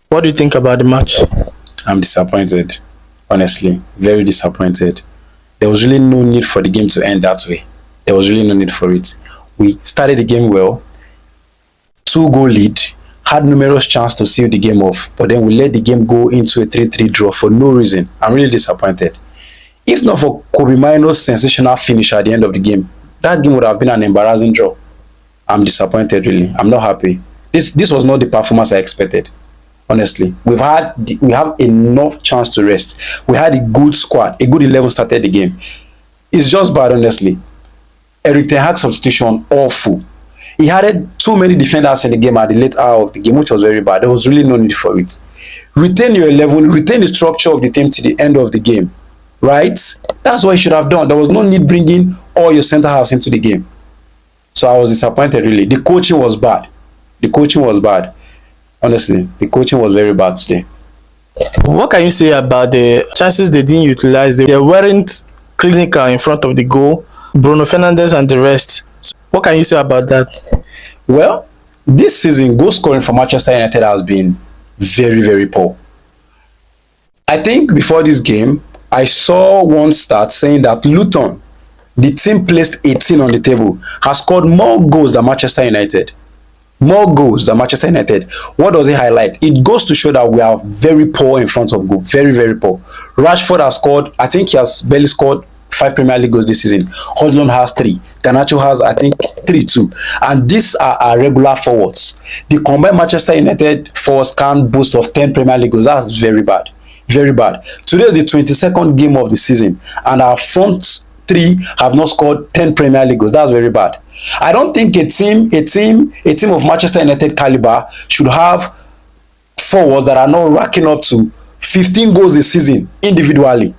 What do you think about the match? I'm disappointed. Honestly, very disappointed. There was really no need for the game to end that way. There was really no need for it. We started the game well, two-goal lead, had numerous chances to seal the game off, but then we let the game go into a 3-3 draw for no reason. I'm really disappointed. If not for Kobe Mino's sensational finish at the end of the game, that game would have been an embarrassing draw. I'm disappointed, really. I'm not happy. This was not the performance I expected. Honestly, we have enough chance to rest. We had a good squad, a good 11 started the game. It's just bad, honestly. Eric Ten Hag substitution awful. He had too many defenders in the game at the late hour of the game, which was very bad. There was really no need for it. Retain your 11, retain the structure of the team to the end of the game, right? That's what you should have done. There was no need bringing all your center halves into the game. So I was disappointed, really. The coaching was bad. The coaching was bad. Honestly, the coaching was very bad today. What can you say about the chances they didn't utilize? They weren't clinical in front of the goal. Bruno Fernandes and the rest. What can you say about that? Well, this season, goal scoring for Manchester United has been very, very poor. I think before this game, I saw one stat saying that Luton, the team placed 18 on the table, has scored more goals than Manchester United. More goals than Manchester United. What does it highlight? It goes to show that we are very poor in front of goal. Very, very poor. Rashford has scored, I think he has barely scored 5 Premier League goals this season. Hojlund has 3. Garnacho has, I think, 3 too. And these are our regular forwards. The combined Manchester United forwards can boast of 10 Premier League goals. That's very bad. Very bad. Today is the 22nd game of the season, and our front 3 have not scored 10 Premier League goals. That's very bad. I don't think a team of Manchester United caliber should have forwards that are not racking up to 15 goals a season individually.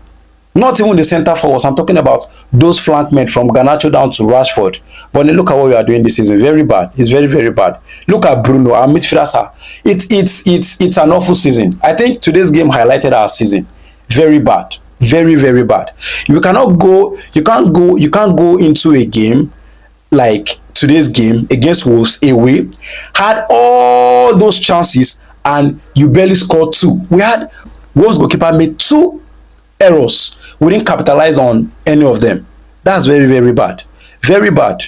Not even the centre forwards. I'm talking about those flank men from Garnacho down to Rashford. But then look at what we are doing this season. Very bad. It's very, very bad. Look at Bruno, our midfielder. It's an awful season. I think today's game highlighted our season. Very bad. Very, very bad. You can't go into a game like today's game against Wolves away, had all those chances and you barely scored 2. We had Wolves goalkeeper made 2 errors. We didn't capitalize on any of them. That's very, very bad. Very bad.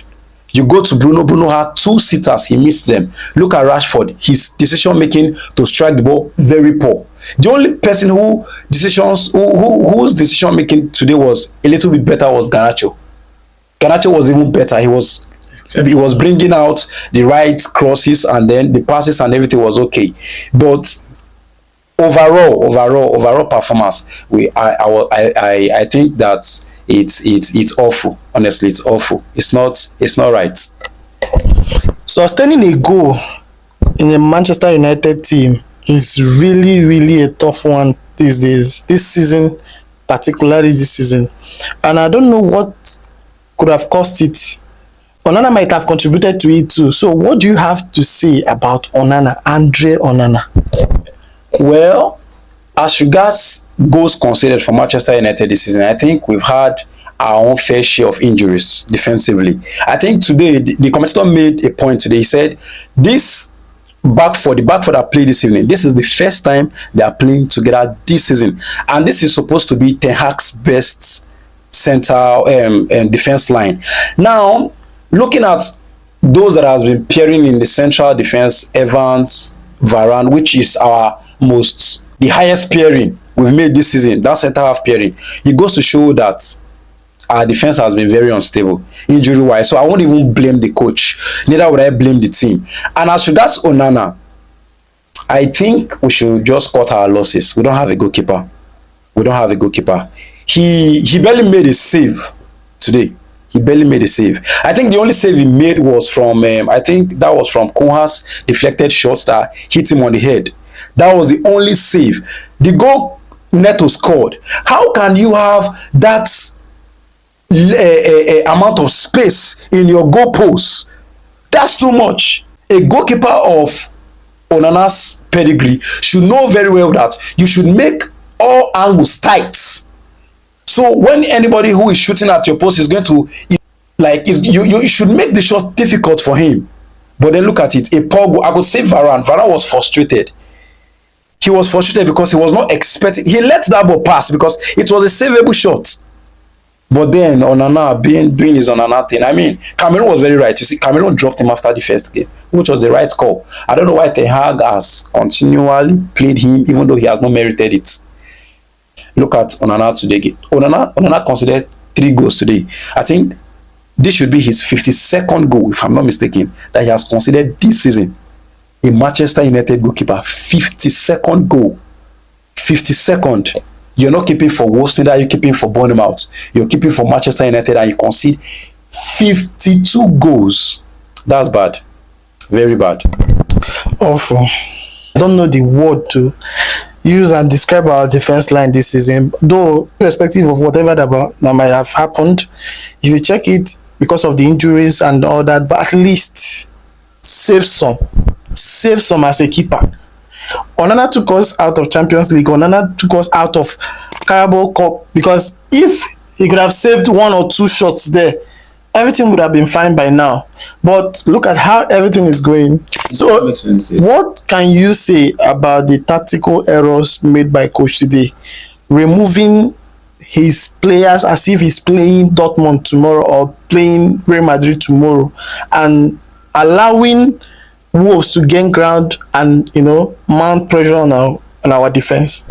You go to Bruno. Bruno had 2 sitters. He missed them. Look at Rashford. His decision making to strike the ball, very poor. The only person whose decision making today was a little bit better was Garnacho. Garnacho was even better. He was bringing out the right crosses, and then the passes and everything was okay. But overall performance, I think that it's awful. Honestly, it's awful. It's not right. Sustaining a goal in a Manchester United team is really, really a tough one these days. This season, particularly this season, and I don't know what could have caused it. Onana might have contributed to it too. So what do you have to say about Onana, Andre Onana? Well, as regards goals conceded for Manchester United this season, I think we've had our own fair share of injuries defensively. I think today the commentator made a point today. He said the back four that played this evening, this is the first time they are playing together this season, and this is supposed to be Ten Hag's best center and defense line. Now, looking at those that has been pairing in the central defense, Evans, Varane, which is the highest pairing we've made this season, that center half pairing, it goes to show that our defense has been very unstable injury wise. So I won't even blame the coach, neither would I blame the team. And as regards Onana, I think we should just cut our losses. We don't have a goalkeeper. He barely made a save today. He barely made a save. I think the only save he made was from I think that was from Koha's deflected shots that hit him on the head. That was the only save. The goal Neto scored. How can you have that amount of space in your goalposts? That's too much. A goalkeeper of Onana's pedigree should know very well that you should make all angles tight. So when anybody who is shooting at your post is going to, you should make the shot difficult for him. But then look at it, a poor goal. I could say Varane was frustrated. he was frustrated because he was not expecting. He let that ball pass because it was a savable shot. But then Onana being doing his Onana thing. I mean, Cameroon was very right. You see, Cameroon dropped him after the first game, which was the right call. I don't know why Ten Hag has continually played him, even though he has not merited it. Look at Onana today. Onana considered 3 goals today. I think this should be his 52nd goal, if I'm not mistaken, that he has considered this season. A Manchester United goalkeeper, 52nd goal. 52nd. You're not keeping for Wolves, neither are you keeping for Bournemouth. You're keeping for Manchester United and you concede 52 goals. That's bad. Very bad. Awful. I don't know the word to use and describe our defense line this season. Though, irrespective of whatever that might have happened, if you check it because of the injuries and all that, but at least save some. Save some as a keeper. Onana took us out of Champions League. Onana took us out of Carabao Cup because if he could have saved 1 or 2 shots there, everything would have been fine by now. But look at how everything is going. So, what can you say about the tactical errors made by coach today? Removing his players as if he's playing Dortmund tomorrow or playing Real Madrid tomorrow, and allowing Wolves to gain ground and mount pressure on our defense.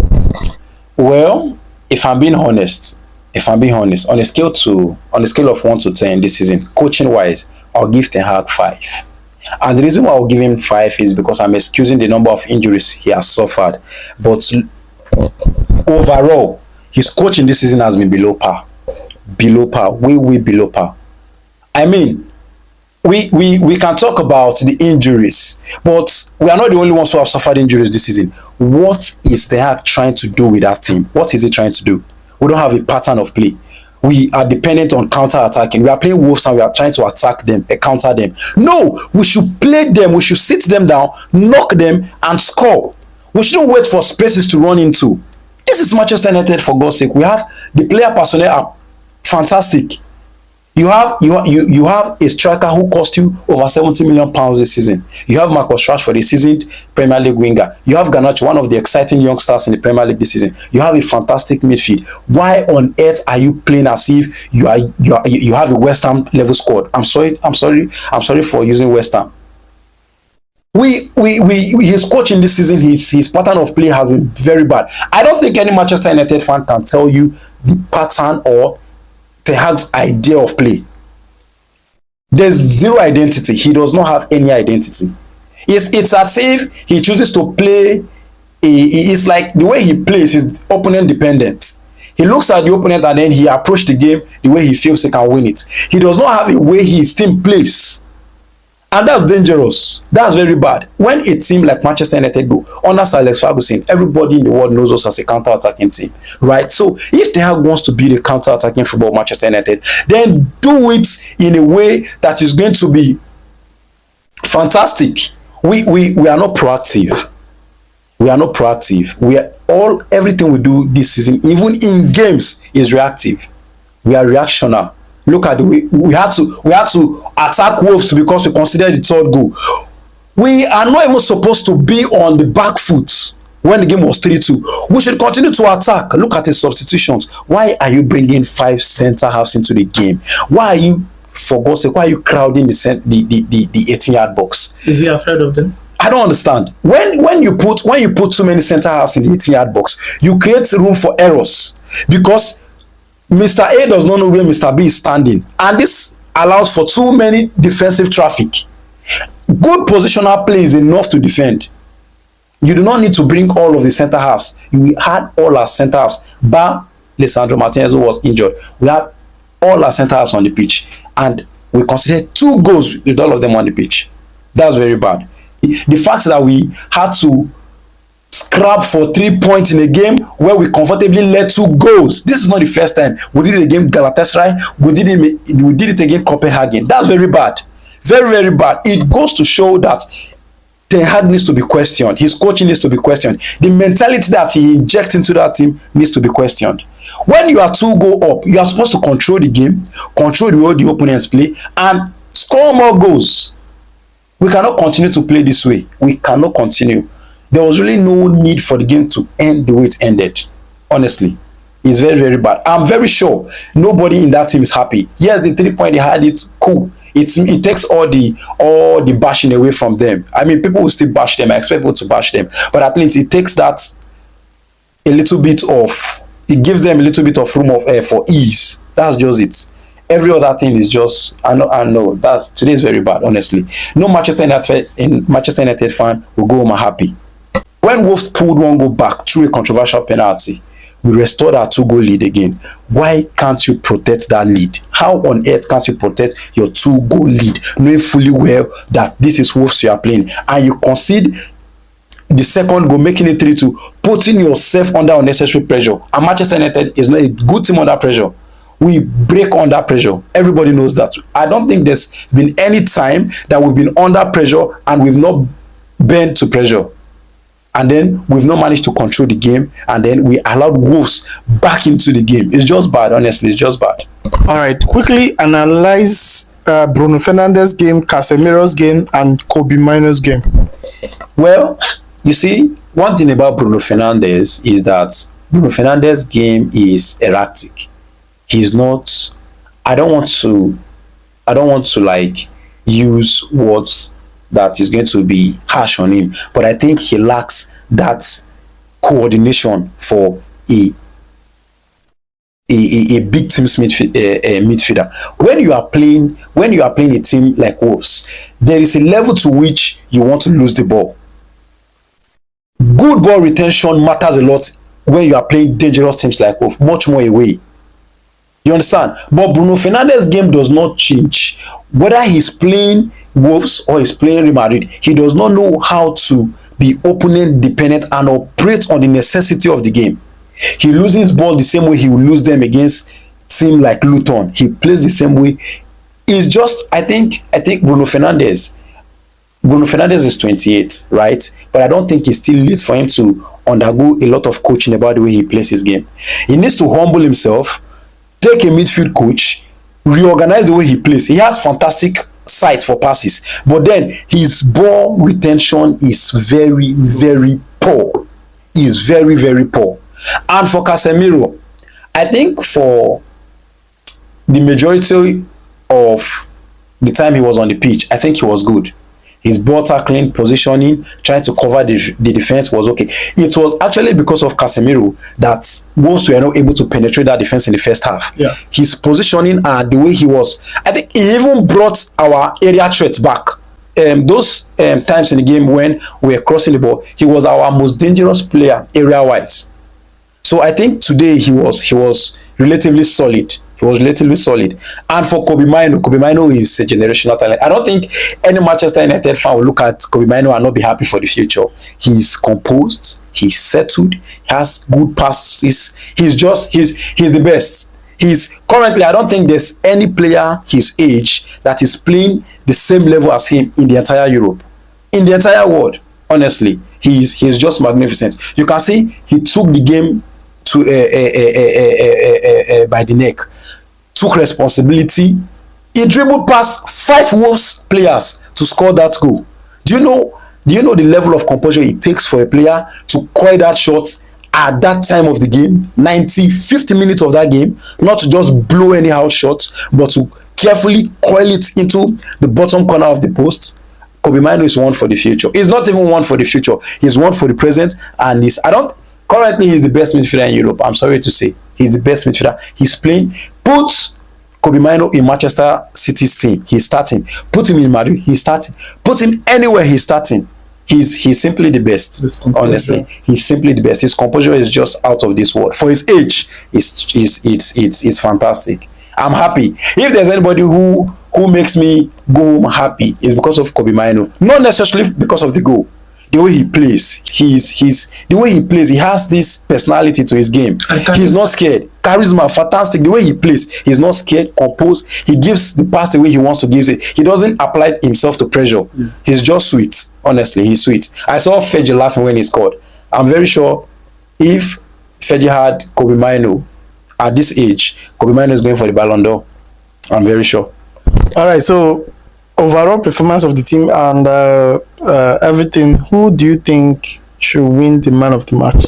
Well, if I'm being honest, on a scale of 1 to 10 this season, coaching wise, I'll give Ten Hag 5. And the reason why I'll give him 5 is because I'm excusing the number of injuries he has suffered. But overall, his coaching this season has been below par. Below par, way below par. I mean, we can talk about the injuries, but we are not the only ones who have suffered injuries this season. What is Ten Hag trying to do with that team? What is he trying to do? We don't have a pattern of play. We are dependent on counter-attacking. We are playing Wolves and we are trying to attack them, counter them. No, we should play them. We should sit them down, knock them, and score. We shouldn't wait for spaces to run into. This is Manchester United, for God's sake. We have the player personnel are fantastic. You have a striker who cost you over 70 million pounds this season. You have Marcus Rashford, a seasoned Premier League winger. You have Garnacho, one of the exciting young stars in the Premier League this season. You have a fantastic midfield. Why on earth are you playing as if you have a West Ham level squad? I'm sorry for using West Ham. His coaching this season, his pattern of play has been very bad. I don't think any Manchester United fan can tell you the pattern or Ten Hag's idea of play. There's zero identity. He does not have any identity. It's as if he chooses to play. It's like the way he plays is opponent dependent. He looks at the opponent and then he approaches the game the way he feels he can win it. He does not have a way his team plays. And that's dangerous. That's very bad. When a team like Manchester United go under Sir Alex Ferguson, everybody in the world knows us as a counter-attacking team, right? So if Ten Hag wants to build a counter-attacking football Manchester United, then do it in a way that is going to be fantastic. We are not proactive. We are not proactive. Everything we do this season, even in games, is reactive. We are reactionary. Look at the way we had to attack Wolves because we considered the 3rd goal. We are not even supposed to be on the back foot when the game was 3-2. We should continue to attack. Look at the substitutions. Why are you bringing 5 centre halves into the game? Why are you, for God's sake, why are you crowding the 18-yard box? Is he afraid of them? I don't understand. When you put too many centre halves in the 18-yard box, you create room for errors because Mr. A does not know where Mr. B is standing, and this allows for too many defensive traffic. Good positional play is enough to defend. You do not need to bring all of the centre halves. You had all our centre halves, bar Lisandro Martinez, who was injured. We have all our centre halves on the pitch, and we considered 2 goals with all of them on the pitch. That's very bad. The fact that we had to scrap for 3 points in a game where we comfortably led 2 goals. This is not the first time. We did it against Galatasaray. We did it against Copenhagen. That's very bad. Very, very bad. It goes to show that Ten Hag needs to be questioned. His coaching needs to be questioned. The mentality that he injects into that team needs to be questioned. When you are 2-goal up, you are supposed to control the game, control the way the opponents play, and score more goals. We cannot continue to play this way. We cannot continue. there was really no need for the game to end the way it ended. Honestly, it's very, very bad. I'm very sure nobody in that team is happy. Yes, the 3 point they had, it's cool. It takes all the bashing away from them. I mean, people will still bash them. I expect people to bash them, but at least it takes that a little bit of it gives them a little bit of room of air for ease. That's just it. Every other thing is just I know that's today is very bad, honestly. No Manchester United fan will go home happy. When Wolves pulled one goal back through a controversial penalty, we restored our 2-goal lead again. Why can't you protect that lead? How on earth can't you protect your 2-goal lead, knowing fully well that this is Wolves you are playing, and you concede the second goal, making it 3-2, putting yourself under unnecessary pressure? And Manchester United is not a good team under pressure. We break under pressure. Everybody knows that. I don't think there's been any time that we've been under pressure and we've not bent to pressure. And then we've not managed to control the game, and then we allowed Wolves back into the game. It's just bad, honestly. It's just bad. All right, quickly analyze Bruno Fernandes game, Casemiro's game, and Kobe Mino's game. Well, you see, one thing about Bruno Fernandes is that Bruno Fernandes' game is erratic. He's not. I don't want to like use words that is going to be harsh on him, but I think he lacks that coordination for a big team's midfielder. When you are playing a team like Wolves, there is a level to which you want to lose the ball. Good ball retention matters a lot when you are playing dangerous teams like Wolves, much more away. You understand? But Bruno Fernandes' game does not change. Whether he's playing Wolves or he's playing Real Madrid, he does not know how to be opponent dependent and operate on the necessity of the game. He loses ball the same way he will lose them against team like Luton. He plays the same way. It's just I think Bruno Fernandes is 28, right? But I don't think it's still late for him to undergo a lot of coaching about the way he plays his game. He needs to humble himself, take a midfield coach, reorganize the way he plays. He has fantastic sight for passes, but then his ball retention is very, very poor. Is very, very poor. And for Casemiro, I think for the majority of the time he was on the pitch, I think he was good. His ball tackling, positioning, trying to cover the defense was okay. It was actually because of Casemiro that Wolves were not able to penetrate that defense in the first half. Yeah. His positioning and the way he was, I think he even brought our area threat back. Those times in the game when we were crossing the ball, he was our most dangerous player area-wise. So I think today he was relatively solid. He was relatively solid. And for Kobe Mino is a generational talent. I don't think any Manchester United fan will look at Kobe Mino and not be happy for the future. He's composed, he's settled, he has good passes. He's the best. He's currently, I don't think there's any player his age that is playing the same level as him in the entire Europe, in the entire world. Honestly, he's just magnificent. You can see he took the game to by the neck, took responsibility. He dribbled past 5 Wolves players to score that goal. Do you know the level of composure it takes for a player to coil that shot at that time of the game, 50 minutes of that game, not to just blow anyhow shots, but to carefully coil it into the bottom corner of the post? Kobe Mino is one for the future. He's not even one for the future. He's one for the present, and currently he's the best midfielder in Europe. I'm sorry to say. He's the best midfielder. He's playing. Put Kobe Mino in Manchester City's team, he's starting. Put him in Madrid, he's starting. Put him anywhere, he's starting. He's simply the best. Honestly, he's simply the best. His composure is just out of this world. For his age, it's fantastic. I'm happy. If there's anybody who makes me go home happy, it's because of Kobe Mino. Not necessarily because of the goal. The way he plays, the way he plays, he has this personality to his game. He's not scared. Charisma, fantastic. The way he plays, he's not scared, composed. He gives the pass the way he wants to give it. He doesn't apply himself to pressure. He's just sweet. Honestly, he's sweet. I saw Feji laughing when he scored. I'm very sure if Feji had Kobe Mino at this age, Kobe Mino is going for the Ballon d'Or. I'm very sure. All right, so overall performance of the team and everything, who do you think should win the man of the match?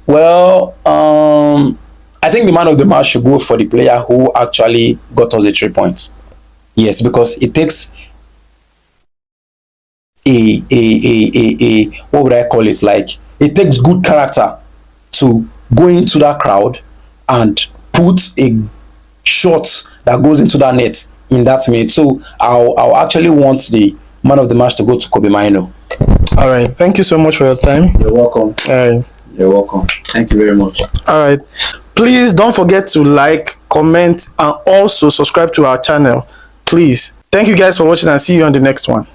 Well, I think the man of the match should go for the player who actually got us the 3 points. Yes, because it takes a what would I call it? Like, it takes good character to go into that crowd and put a shot that goes into that net in that minute. So I'll actually want the man of the match to go to Kobe Mino. All right. Thank you so much for your time. You're welcome. All right. You're welcome. Thank you very much. All right. Please don't forget to like, comment, and also subscribe to our channel. Please. Thank you guys for watching and see you on the next one.